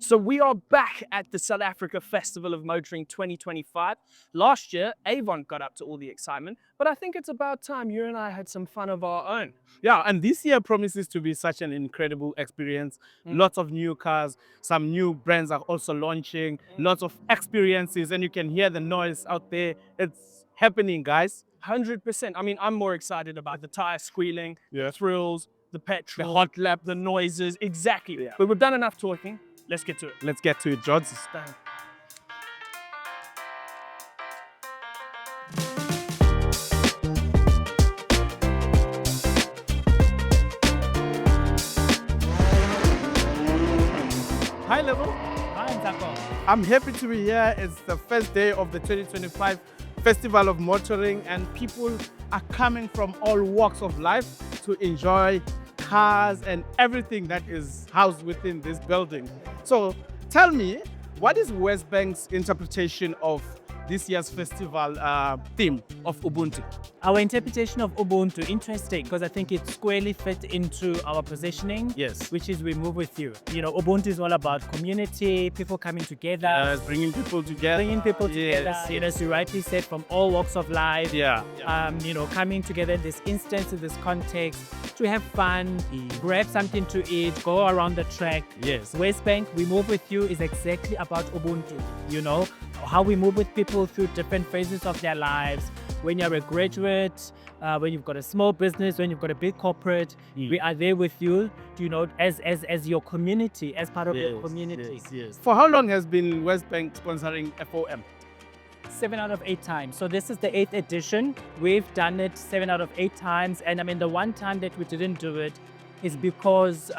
So we are back at the South Africa Festival of Motoring 2025. Last year, Avon got up to all the excitement, but I think it's about time you and I had some fun of our own. Yeah, and this year promises to be such an incredible experience. Lots of new cars, some new brands are also launching, lots of experiences, and you can hear the noise out there. It's happening, guys. 100%. I mean, I'm more excited about the tire squealing, Yeah. the thrills, the petrol, The hot lap. the noises. Exactly. Yeah. But we've done enough talking. Let's get to it. Let's get to it, George. High level. Hi, Ntsako. I'm happy to be here. It's the first day of the 2025 Festival of Motoring, and people are coming from all walks of life to enjoy cars and everything that is housed within this building. So tell me, what is WesBank's interpretation of this year's festival theme of Ubuntu? Our interpretation of Ubuntu, interesting, because I think it squarely fit into our positioning, Yes. which is we move with you. You know, Ubuntu is all about community, people coming together, Bringing people together. bringing people together, Yes. you know, as you rightly said, from all walks of life. Yeah. You know, coming together in this instance, in this context, to have fun, grab something to eat, go around the track. Yes. WesBank, we move with you is exactly about Ubuntu, you know, how we move with people through different phases of their lives. When you're a graduate, when you've got a small business, when you've got a big corporate, we are there with you, you know, as your community, as part of your community. Yes. For how long has been WesBank sponsoring FOM? 7 out of 8 times. So this is the 8th edition. We've done it 7 out of 8 times. And I mean, the one time that we didn't do it is because,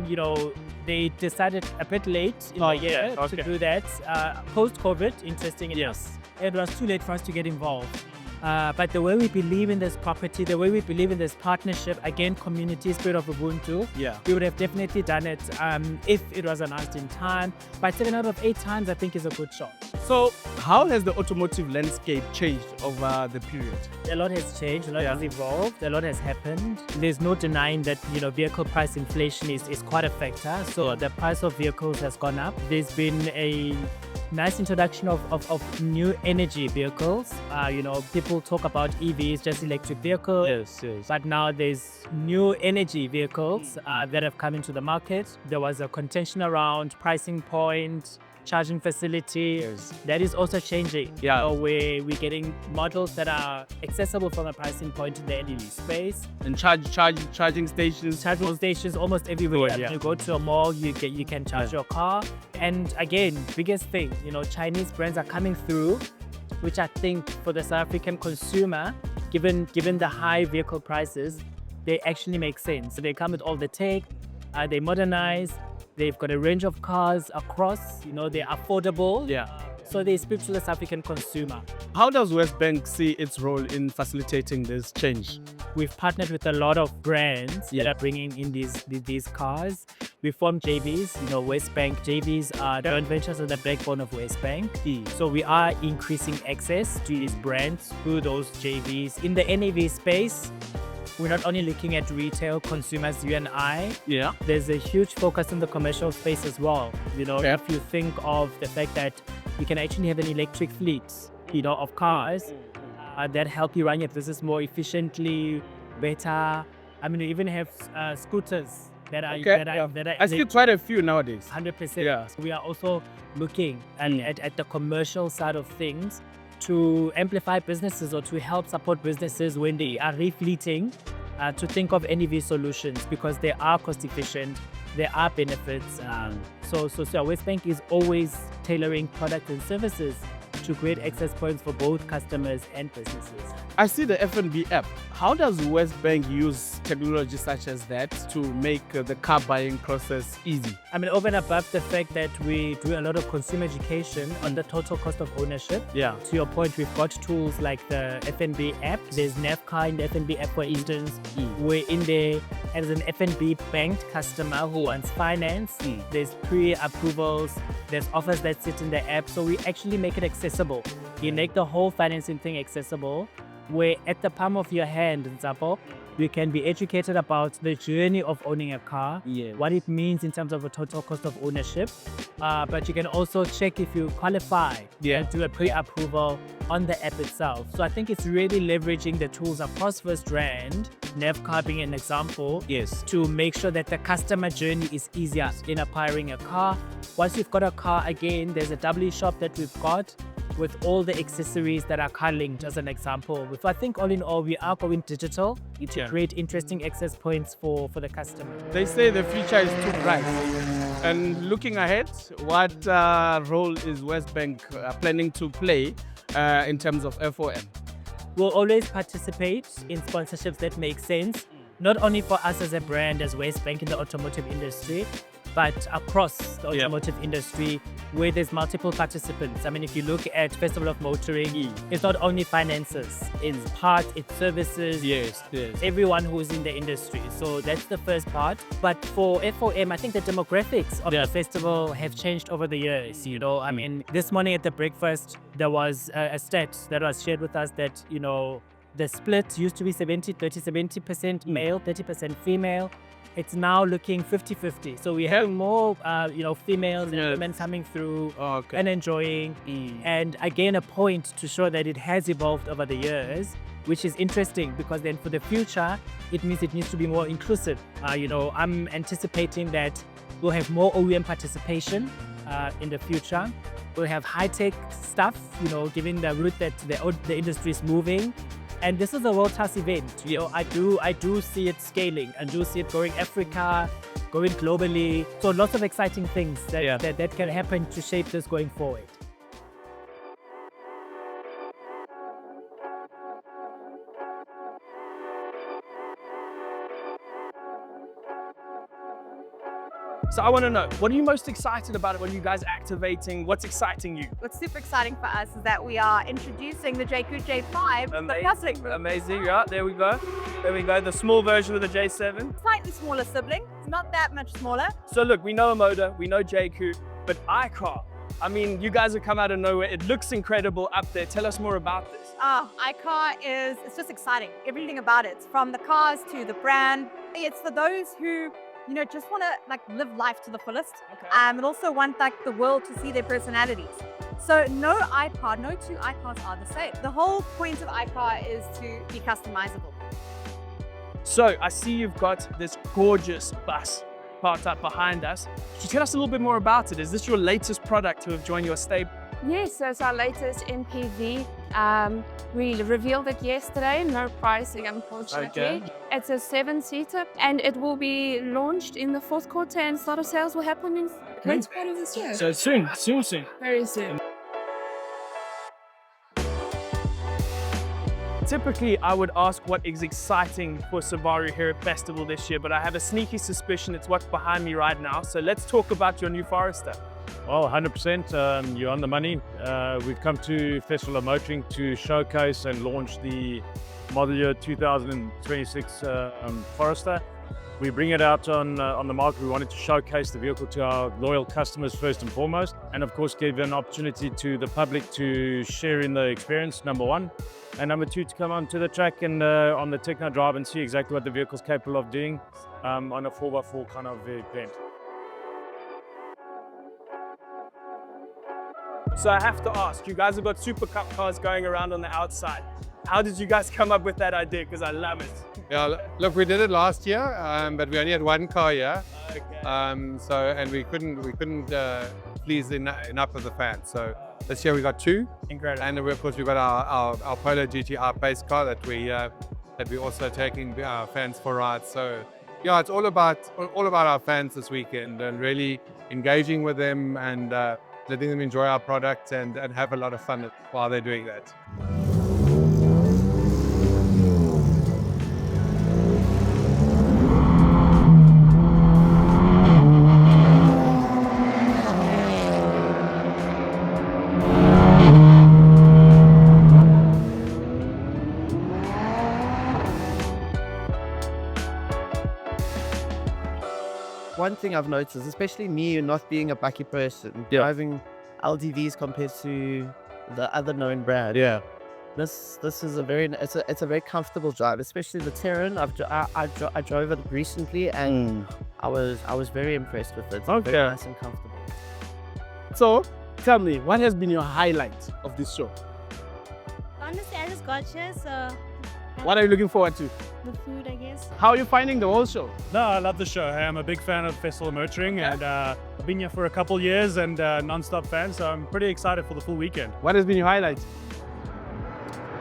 you know, they decided a bit late in the year to do that. Post-COVID, interesting enough, it was too late for us to get involved. But the way we believe in this property, the way we believe in this partnership, again, community, spirit of Ubuntu, we would have definitely done it if it was announced in time. But 7 out of 8 times, I think, is a good shot. So how has the automotive landscape changed over the period? A lot has changed, a lot has evolved, a lot has happened. There's no denying that, you know, vehicle price inflation is quite a factor. So the price of vehicles has gone up. There's been a nice introduction of new energy vehicles. You know, people talk about EVs, just electric vehicles. Yes. But now there's new energy vehicles that have come into the market. There was a contention around pricing point, charging facility. That is also changing. Yeah. So we're getting models that are accessible from a pricing point in the energy space. And charging stations. Charging stations almost everywhere. Yeah. You go to a mall, you can charge your car. And again, biggest thing, you know, Chinese brands are coming through, which I think for the South African consumer, given the high vehicle prices, they actually make sense. So they come with all the tech, they modernize, they've got a range of cars across, you know, they're affordable. So they speak to the South African consumer. How does WesBank see its role in facilitating this change? We've partnered with a lot of brands that are bringing in these cars. We formed JVs, you know, WesBank JVs are joint ventures are the backbone of WesBank. So we are increasing access to these brands through those JVs. In the NEV space, we're not only looking at retail consumers, you and I. There's a huge focus in the commercial space as well. You know, if you think of the fact that you can actually have an electric fleet, you know, of cars that help you run your business more efficiently, better. I mean, you even have scooters that are I see quite a few nowadays. 100%. Yeah. We are also looking at the commercial side of things to amplify businesses or to help support businesses when they are refleeting, to think of NEV solutions because they are cost efficient, there are benefits. So WesBank is always tailoring products and services to create access points for both customers and businesses. I see the F&B app. How does WesBank use technology such as that to make the car buying process easy? I mean, over and above the fact that we do a lot of consumer education on the total cost of ownership. To your point, we've got tools like the F&B app. There's NAFCA in the F&B app, for instance. We're in there as an F&B banked customer who wants finance. There's pre-approvals. There's offers that sit in the app. So we actually make it accessible. You make the whole financing thing accessible. Where at the palm of your hand, Ntsako, We can be educated about the journey of owning a car, Yeah. what it means in terms of a total cost of ownership. But you can also check if you qualify and do a pre-approval on the app itself. So I think it's really leveraging the tools across FirstRand, Navcar being an example, to make sure that the customer journey is easier in acquiring a car. Once you've got a car, again, there's a W shop that we've got with all the accessories that are car linked, as an example. So I think all in all, we are going digital to create interesting access points for the customer. They say the future is too bright. And looking ahead, what role is WesBank planning to play in terms of FOM? We'll always participate in sponsorships that make sense, not only for us as a brand, as WesBank in the automotive industry, but across the automotive industry where there's multiple participants. I mean, if you look at Festival of Motoring, it's not only finances, it's parts, it's services, everyone who's in the industry. So that's the first part. But for FOM, I think the demographics of the festival have changed over the years. You know, I mean, this morning at the breakfast, there was a stat that was shared with us that, you know, the split used to be 70% male, 30% female. It's now looking 50-50. So we have more, females and women coming through and enjoying. And again, a point to show that it has evolved over the years, which is interesting because then for the future, it means it needs to be more inclusive. I'm anticipating that we'll have more OEM participation in the future. We'll have high-tech stuff, given the route that the industry is moving. And this is a world-class event. I do see it scaling and do see it going Africa, going globally. So lots of exciting things that can happen to shape this going forward. So I want to know, what are you most excited about? What are you guys activating? What's exciting you? What's super exciting for us is that we are introducing the JQ J5. Amazing, yeah, there we go. There we go, the small version of the J7. Slightly smaller sibling, it's not that much smaller. So look, we know a motor, we know JQ, but iCar, I mean, you guys have come out of nowhere. It looks incredible up there. Tell us more about this. iCar it's just exciting. Everything about it, from the cars to the brand. It's for those who just want to live life to the fullest, and also want the world to see their personalities. So no two iCars are the same. The whole point of iCar is to be customizable. So I see you've got this gorgeous bus parked up behind us. Could you tell us a little bit more about it? Is this your latest product to have joined your stable? Yes, so it's our latest MPV. We revealed it yesterday, no pricing unfortunately. It's a 7-seater and it will be launched in the fourth quarter and start of sales will happen in the next part of this year. So soon. Very soon. Typically, I would ask what is exciting for Subaru here at Festival this year, but I have a sneaky suspicion it's what's behind me right now. So let's talk about your new Forester. Well, 100%, you're on the money. We've come to Festival of Motoring to showcase and launch the model year 2026 Forester. We bring it out on the market. We wanted to showcase the vehicle to our loyal customers first and foremost, and of course give an opportunity to the public to share in the experience, number one. And number two, to come onto the track and on the Techno Drive and see exactly what the vehicle's capable of doing on a 4x4 kind of event. So I have to ask, you guys have got Super Cup cars going around on the outside. How did you guys come up with that idea? Because I love it. Yeah, look, we did it last year, but we only had one car here. And we couldn't please enough of the fans. So this year we got two. Incredible. And of course we got our Polo GTR base car that we also taking our fans for rides. So yeah, it's all about our fans this weekend and really engaging with them and letting them enjoy our product and have a lot of fun while they're doing that. One thing I've noticed, especially me not being a bakkie person, driving LDVs compared to the other known brand. This is a very it's a very comfortable drive, especially the Terran. I drove it recently and I was very impressed with it. It's Okay. very nice and comfortable. So, tell me, what has been your highlight of this show? Honestly, I just got here, so What are you looking forward to? the food, I guess. How are you finding the whole show? No, I love the show. Hey, I'm a big fan of Festival of Motoring, and I've been here for a couple years and non-stop fan, so I'm pretty excited for the full weekend. What has been your highlight?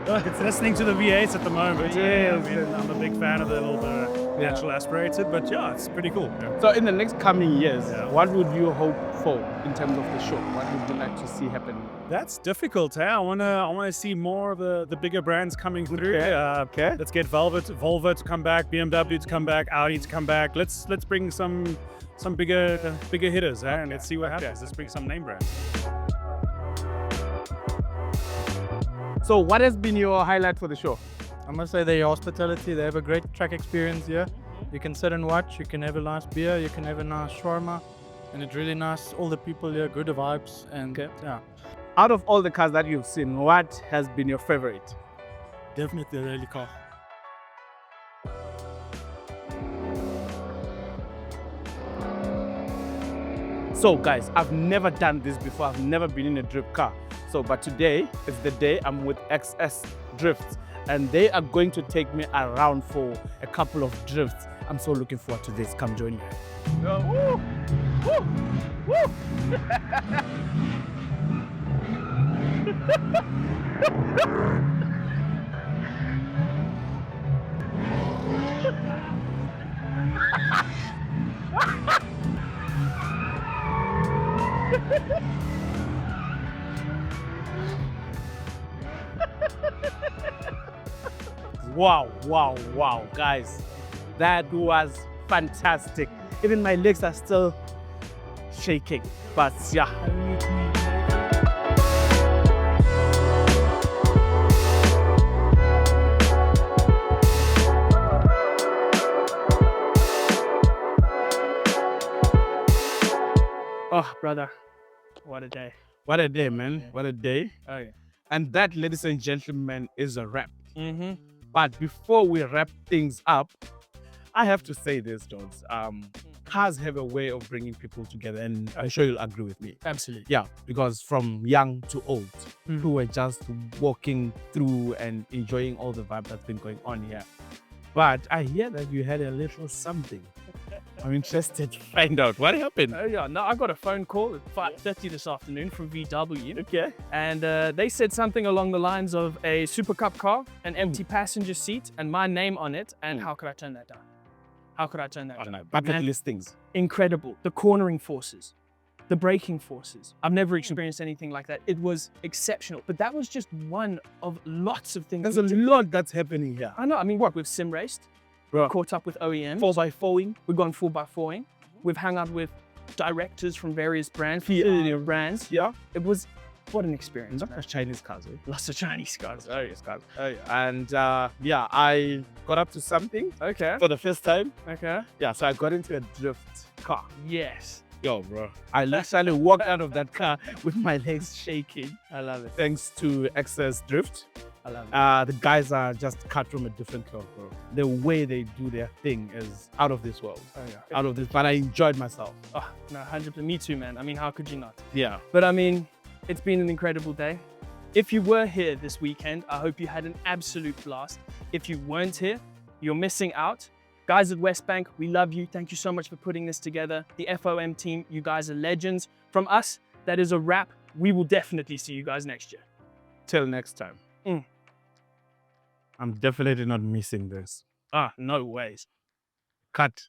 It's listening to the V8s at the moment. Yeah, I mean, I'm a big fan of the little natural aspirated, but yeah, it's pretty cool. Yeah. So, in the next coming years, Yeah. what would you hope for in terms of the show? What would you like to see happen? That's difficult. Hey? I wanna see more of the bigger brands coming through. Okay. Let's get Volvo to come back, BMW to come back, Audi to come back. Let's bring some bigger hitters, and let's see what happens. Let's bring some name brands. So, what has been your highlight for the show? I must say their hospitality, they have a great track experience here. You can sit and watch, you can have a nice beer, you can have a nice shawarma, and it's really nice. All the people here, good vibes, and yeah. Out of all the cars that you've seen, what has been your favorite? Definitely a rally car. So guys, I've never done this before. I've never been in a drift car. So, but today is the day I'm with XS Drifts and they are going to take me around for a couple of drifts. I'm so looking forward to this. Come join me. Woo! Woo! Woo! Wow, wow, wow, guys. That was fantastic. Even my legs are still shaking, but yeah. Oh, brother, what a day. What a day, man. What a day. Oh, yeah. And that, ladies and gentlemen, is a wrap. Mm-hmm. But before we wrap things up, I have to say this, Jones. Cars have a way of bringing people together, and I'm sure you'll agree with me. Absolutely. Yeah, because from young to old, who were just walking through and enjoying all the vibe that's been going on here. But I hear that you had a little something. I'm interested to find out what happened. Oh, yeah. No, I got a phone call at 5:30 this afternoon from VW. Okay. And they said something along the lines of a Super Cup car, an empty passenger seat, and my name on it. And how could I turn that down? How could I turn that I don't down? know. Bucket Man, list things. incredible. The cornering forces, the braking forces. I've never experienced anything like that. It was exceptional. But that was just one of lots of things. There's a lot that's happening here. I know. I mean, what? We've sim raced, Bro. caught up with OEMs, 4x4ing. we've gone 4x4ing, we've hung out with directors from various brands, brands. Yeah. It was, what an experience. Not Man. just Chinese cars, eh? Lots of Chinese cars. Chinese cars. Oh, yeah. And yeah, I got up to something Okay. for the first time. Okay. Yeah, so I got into a drift car. Yes. Yo, bro. I literally walked out of that car with my legs shaking. I love it. Thanks to Excess Drift. I love it. The guys are just cut from a different cloth, bro. The way they do their thing is out of this world. Oh, yeah. Out of this, but I enjoyed myself. Oh, no, 100%. Me too, man. I mean, how could you not? Yeah. But I mean, it's been an incredible day. If you were here this weekend, I hope you had an absolute blast. If you weren't here, you're missing out. Guys at Westbank, we love you. Thank you so much for putting this together. The FOM team, you guys are legends. From us, that is a wrap. We will definitely see you guys next year. Till next time. I'm definitely not missing this. No ways. Cut.